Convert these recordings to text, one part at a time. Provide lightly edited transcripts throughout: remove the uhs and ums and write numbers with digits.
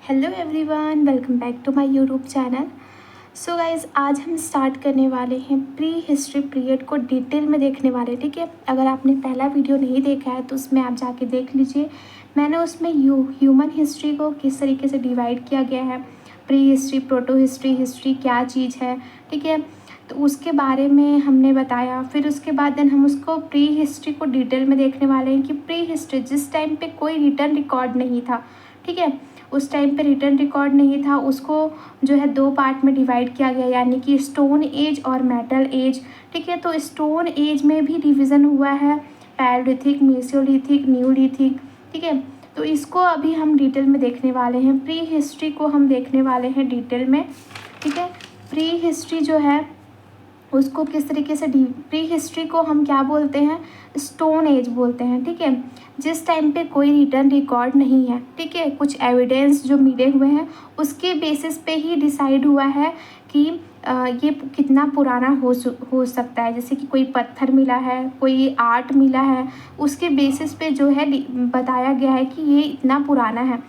Hello everyone, welcome back to my YouTube channel. So guys, आज हम start करने वाले हैं प्री हिस्ट्री पीरियड को डिटेल में देखने वाले हैं। ठीक है, अगर आपने पहला वीडियो नहीं देखा है तो उसमें आप जाके देख लीजिए। मैंने उसमें ह्यूमन हिस्ट्री को किस तरीके से डिवाइड किया गया है, pre history, proto history, history क्या चीज़ है, ठीक है, तो उसके बारे में हमने बताया। फिर उसके बाद देन हम उसको प्री हिस्ट्री को डिटेल में देखने वाले हैं कि प्री हिस्ट्री जिस टाइम पे कोई रिटर्न रिकॉर्ड नहीं था, ठीक है, उस टाइम पे रिटर्न रिकॉर्ड नहीं था, उसको जो है दो पार्ट में डिवाइड किया गया, यानी कि स्टोन एज और मेटल एज। ठीक है, तो स्टोन एज में भी डिवीज़न हुआ है, पैलेलिथिक, मेसोलिथिक, न्यूलिथिक। ठीक है, तो इसको अभी हम डिटेल में देखने वाले हैं। प्री हिस्ट्री को हम देखने वाले हैं डिटेल में। ठीक है, प्री हिस्ट्री जो है उसको किस तरीके से प्री हिस्ट्री को हम क्या बोलते हैं, स्टोन एज बोलते हैं। ठीक है, जिस टाइम पे कोई रिटर्न रिकॉर्ड नहीं है, ठीक है, कुछ एविडेंस जो मिले हुए हैं उसके बेसिस पे ही डिसाइड हुआ है कि ये कितना पुराना हो सकता है। जैसे कि कोई पत्थर मिला है, कोई आर्ट मिला है, उसके बेसिस पे जो है बताया गया है कि ये इतना पुराना है।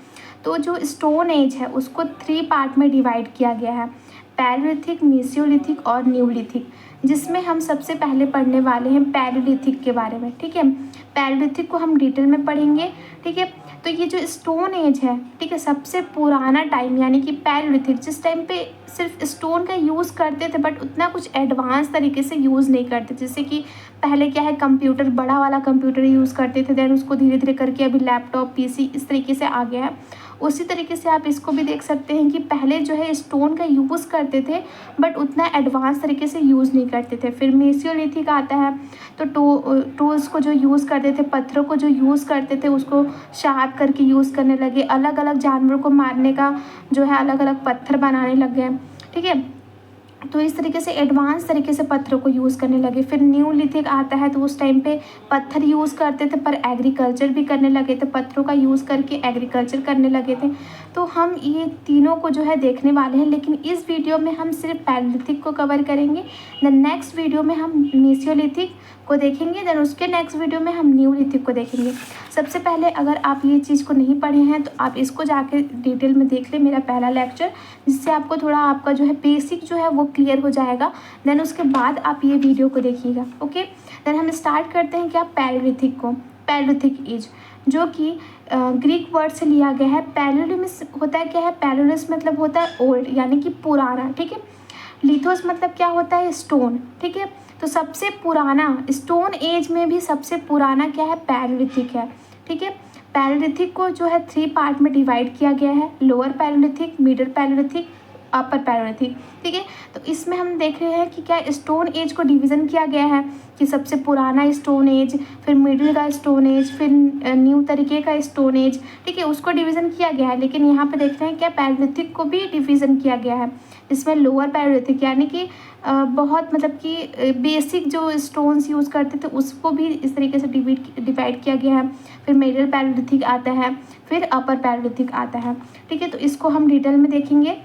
तो जो स्टोन एज है उसको 3 पार्ट में डिवाइड किया गया है, पैलेलिथिक, मेसोलिथिक और न्यूलिथिक, जिसमें हम सबसे पहले पढ़ने वाले हैं पैलेलिथिक के बारे में। ठीक है, पैलेलिथिक को हम डिटेल में पढ़ेंगे। ठीक है, तो ये जो स्टोन एज है, ठीक है, सबसे पुराना टाइम यानी कि पैलेलिथिक, जिस टाइम पे सिर्फ स्टोन का यूज़ करते थे बट उतना कुछ एडवांस तरीके से यूज़ नहीं करते। जैसे कि पहले क्या है, कंप्यूटर, बड़ा वाला कंप्यूटर यूज़ करते थे, देन उसको धीरे धीरे करके अभी लैपटॉप, पीसी इस तरीके से आ गया है। उसी तरीके से आप इसको भी देख सकते हैं कि पहले जो है स्टोन का यूज़ करते थे बट उतना एडवांस तरीके से यूज़ नहीं करते थे। फिर मेसोलिथिक आता है, तो टूल्स को जो यूज़ करते थे, पत्थरों को जो यूज़ करते थे उसको शार्प करके यूज़ करने लगे, अलग अलग जानवरों को मारने का जो है अलग अलग पत्थर बनाने लग गए। ठीक है, तो इस तरीके से एडवांस तरीके से पत्थरों को यूज़ करने लगे। फिर न्यूलिथिक आता है, तो उस टाइम पे पत्थर यूज़ करते थे पर एग्रीकल्चर भी करने लगे थे, पत्थरों का यूज़ करके एग्रीकल्चर करने लगे थे। तो हम ये तीनों को जो है देखने वाले हैं, लेकिन इस वीडियो में हम सिर्फ पैलेलिथिक को कवर करेंगे। देन नेक्स्ट वीडियो में हम मेसोलिथिक को देखेंगे, देन उसके नेक्स्ट वीडियो में हम न्यूलिथिक को देखेंगे। सबसे पहले अगर आप ये चीज़ को नहीं पढ़े हैं तो आप इसको जाके डिटेल में देख लें, मेरा पहला लेक्चर, जिससे आपको थोड़ा आपका जो है बेसिक जो है वो क्लियर हो जाएगा। देन उसके बाद आप ये वीडियो को देखिएगा। ओके, देन हम स्टार्ट करते हैं क्या, पैलेलिथिक को। पैलेलिथिक एज जो कि ग्रीक वर्ड से लिया गया है। पैलेलिस होता है क्या है, पैलेलिस मतलब होता है ओल्ड यानी कि पुराना। ठीक है, लिथोस मतलब क्या होता है, स्टोन। ठीक है, तो सबसे पुराना स्टोन एज में भी सबसे पुराना क्या है, पैलेलिथिक है। ठीक है, पैलेलिथिक को जो है 3 पार्ट में डिवाइड किया गया है, लोअर पैलेलिथिक, मिडिल पैलेलिथिक, अपर पैलेलिथिक। ठीक है, तो इसमें हम देख रहे हैं कि क्या स्टोन एज को डिवीज़न किया गया है कि सबसे पुराना स्टोन एज, फिर मिडिल का स्टोन एज, फिर न्यू तरीके का स्टोन एज। ठीक है, उसको डिवीज़न किया गया है, लेकिन यहाँ पे देख रहे हैं क्या पैलेलिथिक को भी डिवीज़न किया गया है। इसमें लोअर पैलेलिथिक यानी कि बहुत मतलब कि बेसिक जो स्टोन्स यूज़ करते थे उसको भी इस तरीके से डिवाइड किया गया है। फिर मिडिल पैलेलिथिक आता है, फिर अपर पैलेलिथिक आता है। ठीक है, तो इसको हम डिटेल में देखेंगे।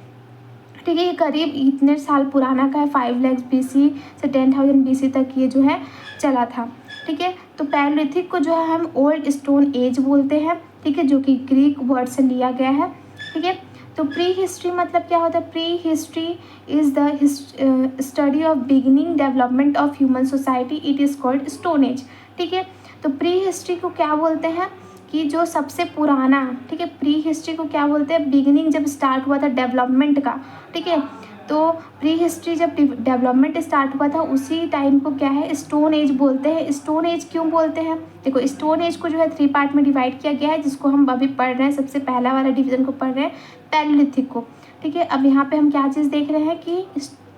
ठीक है, ये करीब इतने साल पुराना का है, 5 लाख BC से 10,000 BC तक ये जो है चला था। ठीक है, तो पैलेलिथिक को जो है हम ओल्ड स्टोन एज बोलते हैं। ठीक है, जो कि ग्रीक वर्ड से लिया गया है। ठीक है, तो प्री हिस्ट्री मतलब क्या होता है, pre history is the study of beginning development of human society, it is called stone age. ठीक है, तो प्री हिस्ट्री को क्या बोलते हैं कि जो सबसे पुराना, ठीक है, प्री हिस्ट्री को क्या बोलते हैं, बिगिनिंग जब स्टार्ट हुआ था डेवलपमेंट का। ठीक है, तो प्री हिस्ट्री जब डेवलपमेंट स्टार्ट हुआ था उसी टाइम को क्या है, स्टोन एज बोलते हैं। स्टोन एज क्यों बोलते हैं, देखो स्टोन एज को जो है 3 पार्ट में डिवाइड किया गया है, जिसको हम अभी पढ़ रहे हैं, सबसे पहला वाला डिवीज़न को पढ़ रहे हैं, पैलेलिथिक को। ठीक है, अब यहाँ पे हम क्या चीज़ देख रहे हैं कि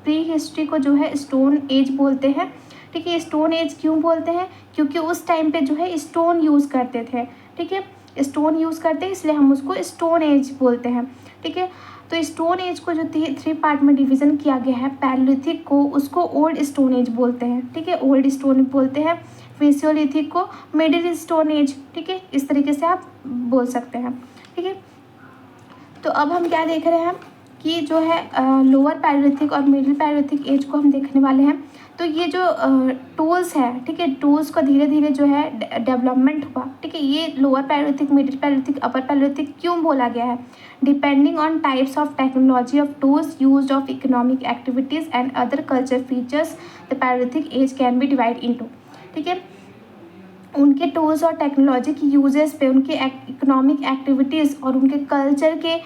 प्री हिस्ट्री को जो है स्टोन एज बोलते हैं। ठीक है, स्टोन एज क्यों बोलते हैं, क्योंकि उस टाइम पे जो है स्टोन यूज़ करते थे। ठीक है, स्टोन यूज़ करते हैं इसलिए हम उसको स्टोन एज बोलते हैं। ठीक है, तो स्टोन एज को जो 3 पार्ट में डिवीज़न किया गया है, पैलेलिथिक को उसको ओल्ड स्टोन एज बोलते हैं। ठीक है, ओल्ड स्टोन बोलते हैं। मेसोलिथिक को मिडिल स्टोन एज। ठीक है, इस तरीके से आप बोल सकते हैं। ठीक है, तो अब हम क्या देख रहे हैं कि जो है लोअर पैलेलिथिक और मिडिल पैलेलिथिक एज को हम देखने वाले हैं। तो ये जो टूल्स है, ठीक है, टूल्स का धीरे धीरे जो है डेवलपमेंट हुआ, ठीक है। ये lower palaeolithic, middle palaeolithic, upper palaeolithic क्यों बोला गया है? Depending on types of technology of tools used of economic activities and other culture features the palaeolithic age can be divide into, ठीक है। उनके टूल्स और टेक्नोलॉजी की यूजेस पे, उनके इकोनॉमिक एक्टिविटीज़ और उनके कल्चर के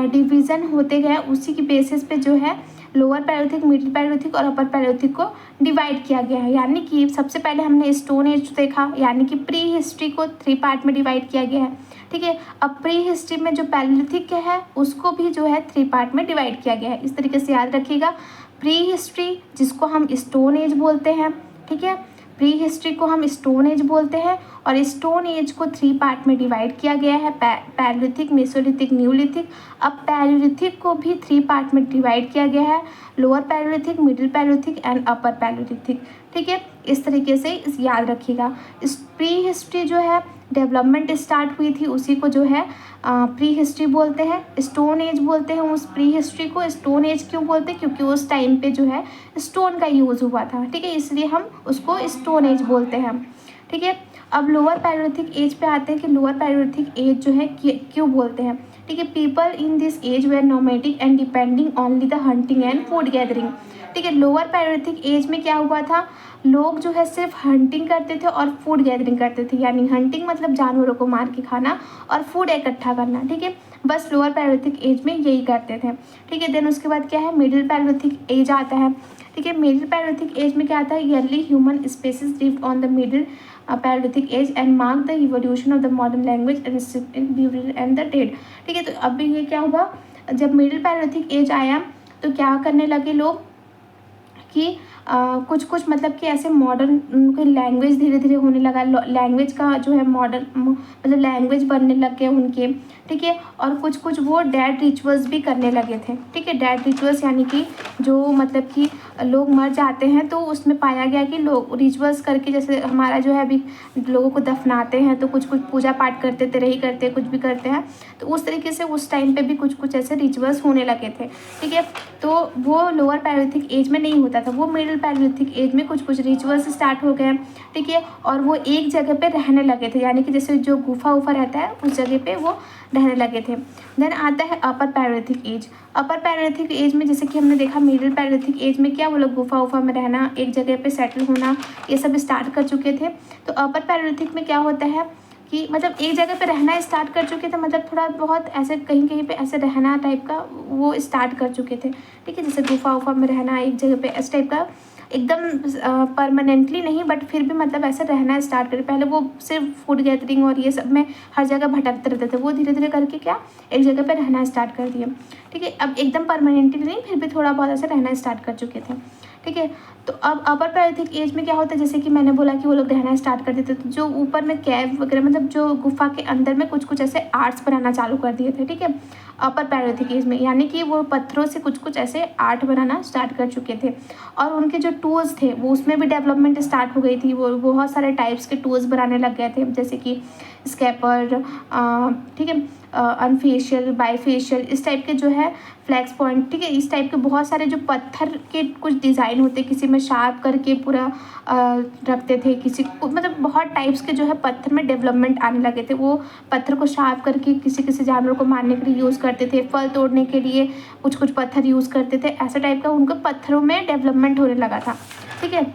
डिवीज़न होते गए, उसी की बेसिस पे जो है लोअर पैलियोलिथिक, मिडिल पैलियोलिथिक और अपर पैलियोलिथिक को डिवाइड किया गया है। यानी कि सबसे पहले हमने स्टोन एज देखा, यानी कि प्री हिस्ट्री को 3 पार्ट में डिवाइड किया गया है, ठीक है। अब प्री हिस्ट्री में जो पैलियोलिथिक है उसको भी जो है 3 पार्ट में डिवाइड किया गया है। इस तरीके से याद रखिएगा, प्री हिस्ट्री जिसको हम स्टोन एज बोलते हैं, ठीक है, प्री हिस्ट्री को हम स्टोन एज बोलते हैं, और स्टोन एज को 3 पार्ट में डिवाइड किया गया है, पैलियोलिथिक, मेसोलिथिक, न्यूलिथिक। अब पैलियोलिथिक को भी 3 पार्ट में डिवाइड किया गया है, lower palaeolithic, middle Palaeolithic and upper Palaeolithic, ठीक है। इस तरीके से याद रखिएगा। इस प्री हिस्ट्री जो है डेवलपमेंट स्टार्ट हुई थी, उसी को जो है प्री हिस्ट्री बोलते हैं। स्टोन एज बोलते हैं उस प्री हिस्ट्री को। स्टोन एज क्यों बोलते हैं? क्योंकि उस टाइम पे जो है स्टोन का यूज़ हुआ था, ठीक है, इसलिए हम उसको स्टोन एज बोलते हैं, ठीक है। अब लोअर पैलियोलिथिक एज पे आते हैं कि लोअर पैलियोलिथिक एज जो है क्यों बोलते हैं, ठीक है। People in this age were nomadic and depending only the hunting and food gathering, ठीक है। लोअर पैलियोलिथिक एज में क्या हुआ था, लोग जो है सिर्फ हंटिंग करते थे और फूड गैदरिंग करते थे, यानी हंटिंग मतलब जानवरों को मार के खाना और फूड इकट्ठा करना, ठीक है। बस लोअर पैलियोलिथिक एज में यही करते थे, ठीक है। देन उसके बाद क्या है, मिडिल पैलियोलिथिक एज आता है, ठीक है। मिडिल पैलियोलिथिक एज में क्या आता है, early human species lived on the middle palaeolithic age and mark the evolution of the modern language and the dead, ठीक है। तो अभी ये क्या हुआ, जब मिडिल पैलियोलिथिक एज आया तो क्या करने लगे लोग कि कुछ कुछ मतलब कि ऐसे मॉडर्न उनकी लैंग्वेज धीरे धीरे होने लगा, लैंग्वेज का जो है मॉडर्न मतलब लैंग्वेज बनने लग गए उनके, ठीक है। और कुछ कुछ वो डेड रिचुअल्स भी करने लगे थे, ठीक है। डेड रिचुअल्स यानी कि जो मतलब कि लोग मर जाते हैं तो उसमें पाया गया कि लोग रिचुअल्स करके, जैसे हमारा जो है अभी लोगों को दफनाते हैं तो कुछ कुछ पूजा पाठ करते, तेरही करते, कुछ भी करते हैं, तो उस तरीके से उस टाइम पे भी कुछ कुछ ऐसे रिचुअल्स होने लगे थे, ठीक है। तो वो लोअर पैलियोलिथिक एज में नहीं होता था, वो मिडिल पैलियोलिथिक एज में कुछ कुछ रिचुअल्स स्टार्ट हो गए, ठीक है। और वो एक जगह पे रहने लगे थे, यानी कि जैसे जो गुफा उफा रहता है उस जगह पे वो रहने लगे थे। देन आता है upper palaeolithic age. Upper palaeolithic age में जैसे कि हमने देखा मिडिल पैलियोलिथिक एज में क्या वो लोग गुफा उफा में रहना, एक जगह पे सेटल होना, ये सब स्टार्ट कर चुके थे। तो अपर पैलियोलिथिक में क्या होता है कि मतलब एक जगह पे रहना स्टार्ट कर चुके थे, मतलब थोड़ा बहुत ऐसे कहीं कहीं पे ऐसे रहना टाइप का वो स्टार्ट कर चुके थे, ठीक है। जैसे गुफा उफा में रहना एक जगह पे, इस टाइप का, एकदम परमानेंटली नहीं बट फिर भी मतलब ऐसे रहना स्टार्ट करे। पहले वो सिर्फ फूड गैदरिंग और ये सब में हर जगह भटकते रहते थे, वो धीरे धीरे करके क्या एक जगह पे रहना स्टार्ट कर दिया, ठीक है। अब एकदम परमानेंटली नहीं, फिर भी थोड़ा बहुत ऐसे रहना स्टार्ट कर चुके थे, ठीक है। तो अब अपर पैलियोलिथिक एज में क्या होता है, जैसे कि मैंने बोला कि वो लोग रहना स्टार्ट कर देते थे, तो जो ऊपर में कैव वगैरह मतलब जो गुफा के अंदर में कुछ कुछ ऐसे आर्ट्स बनाना चालू कर दिए थे, ठीक है, अपर पैलियोलिथिक एज में। यानी कि वो पत्थरों से कुछ कुछ ऐसे आर्ट बनाना स्टार्ट कर चुके थे, और उनके जो टूल्स थे वो उसमें भी डेवलपमेंट स्टार्ट हो गई थी। वो बहुत सारे टाइप्स के टूल्स बनाने लग गए थे, जैसे कि स्केपर, ठीक है, अनफेशियल, बाईफेशियल, इस टाइप के जो है फ्लैक्स पॉइंट, ठीक है, इस टाइप के बहुत सारे जो पत्थर के कुछ डिज़ाइन होते, किसी में शार्प करके पूरा रखते थे, किसी मतलब बहुत टाइप्स के जो है पत्थर में डेवलपमेंट आने लगे थे। वो पत्थर को शार्प करके किसी किसी जानवर को मारने के लिए यूज़ करते थे, फल तोड़ने के लिए कुछ कुछ पत्थर यूज़ करते थे, ऐसा टाइप का उनको पत्थरों में डेवलपमेंट होने लगा था, ठीक है।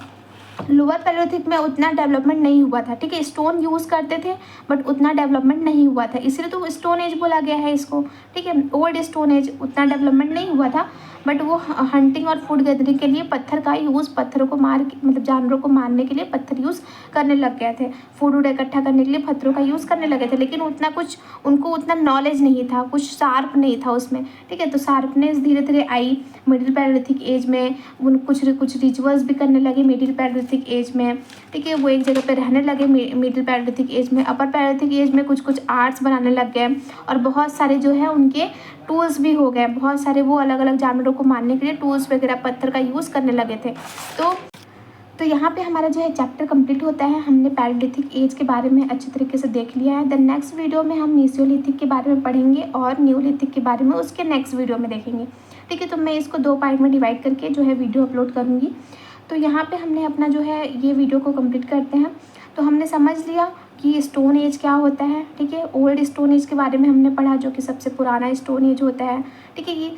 लोअर पैलियोलिथिक में उतना डेवलपमेंट नहीं हुआ था, ठीक है। स्टोन यूज़ करते थे बट उतना डेवलपमेंट नहीं हुआ था, इसलिए तो स्टोन एज बोला गया है इसको, ठीक है। ओल्ड स्टोन एज, उतना डेवलपमेंट नहीं हुआ था बट वो हंटिंग और फूड गैदरिंग के लिए पत्थर का यूज़, पत्थरों को मार के मतलब जानवरों को मारने के लिए पत्थर यूज़ करने लग गए थे, फूड वूड इकट्ठा करने के लिए पत्थरों का यूज़ करने लगे थे। लेकिन उतना कुछ उनको उतना नॉलेज नहीं था, कुछ शार्प नहीं था उसमें, ठीक है। तो शार्पनेस धीरे धीरे आई मिडिल पैलियोलिथिक एज में, उन कुछ रिचुअल्स भी करने लगे मिडिल पैलियोलिथिक एज में, ठीक है। वो एक जगह पे रहने लगे मिडिल पैलियोलिथिक एज में। अपर पैलियोलिथिक एज में कुछ कुछ आर्ट्स बनाने लग गए, और बहुत सारे जो है उनके टूल्स भी हो गए, बहुत सारे वो अलग अलग जानवरों को मारने के लिए टूल्स वगैरह पत्थर का यूज़ करने लगे थे। तो यहाँ पे हमारा जो है चैप्टर कंप्लीट होता है। हमने पैलियोलिथिक एज के बारे में अच्छी तरीके से देख लिया है। द नेक्स्ट वीडियो में हम मेसोलिथिक के बारे में पढ़ेंगे और न्यूलिथिक के बारे में उसके नेक्स्ट वीडियो में देखेंगे, ठीक है। तो मैं इसको 2 पार्ट में डिवाइड करके जो है वीडियो अपलोड करूँगी। तो यहाँ पे हमने अपना जो है ये वीडियो को कंप्लीट करते हैं। तो हमने समझ लिया कि स्टोन एज क्या होता है, ठीक है। ओल्ड स्टोन एज के बारे में हमने पढ़ा, जो कि सबसे पुराना स्टोन एज होता है, ठीक है। ये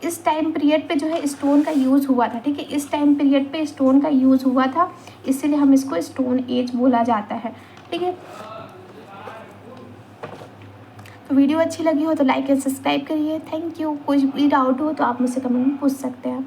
इस टाइम पीरियड पे जो है स्टोन का यूज़ हुआ था, ठीक है। इस टाइम पीरियड पे स्टोन का यूज़ हुआ था, इसीलिए हम इसको स्टोन एज बोला जाता है, ठीक है। तो वीडियो अच्छी लगी हो तो लाइक एंड सब्सक्राइब करिए। Thank you. कुछ भी डाउट हो तो आप मुझसे कमेंट में पूछ सकते हैं।